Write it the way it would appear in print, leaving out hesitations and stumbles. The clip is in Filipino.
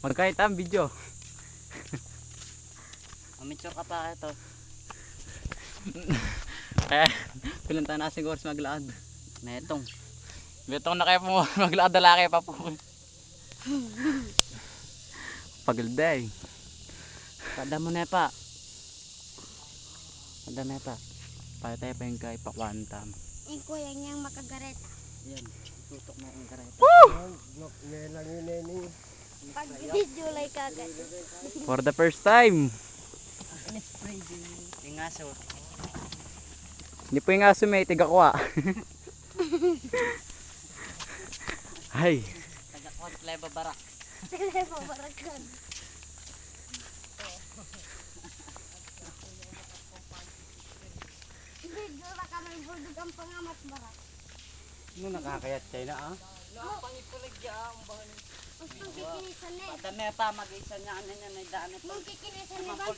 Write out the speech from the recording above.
Magkahit ang video. Amateur ka pa ito. Eh, pinunta na siguro sa maglaad. Metong. Betong na kayo po maglaad na laki pa po. Pagilday. Pada mo na pa. Pada na pa. Para tayo pa yung kay pakwantam. Iko yan yung makagareta. Yan. Tutok mo ang kareta. Pag video like agad. For the first time. In-spray din. Yung aso. Hindi po yung aso may tigakuha. Ay. Taga-kontle babarak. Sige po, barakan. Video na kami bulldog ang pangamat barak. Ano nakakayat kayo na ah? Mas pang kikinisan na eh. Pada na pa mag-isa niya ano niya may daan ito. Mong kikinisan na ba? Mga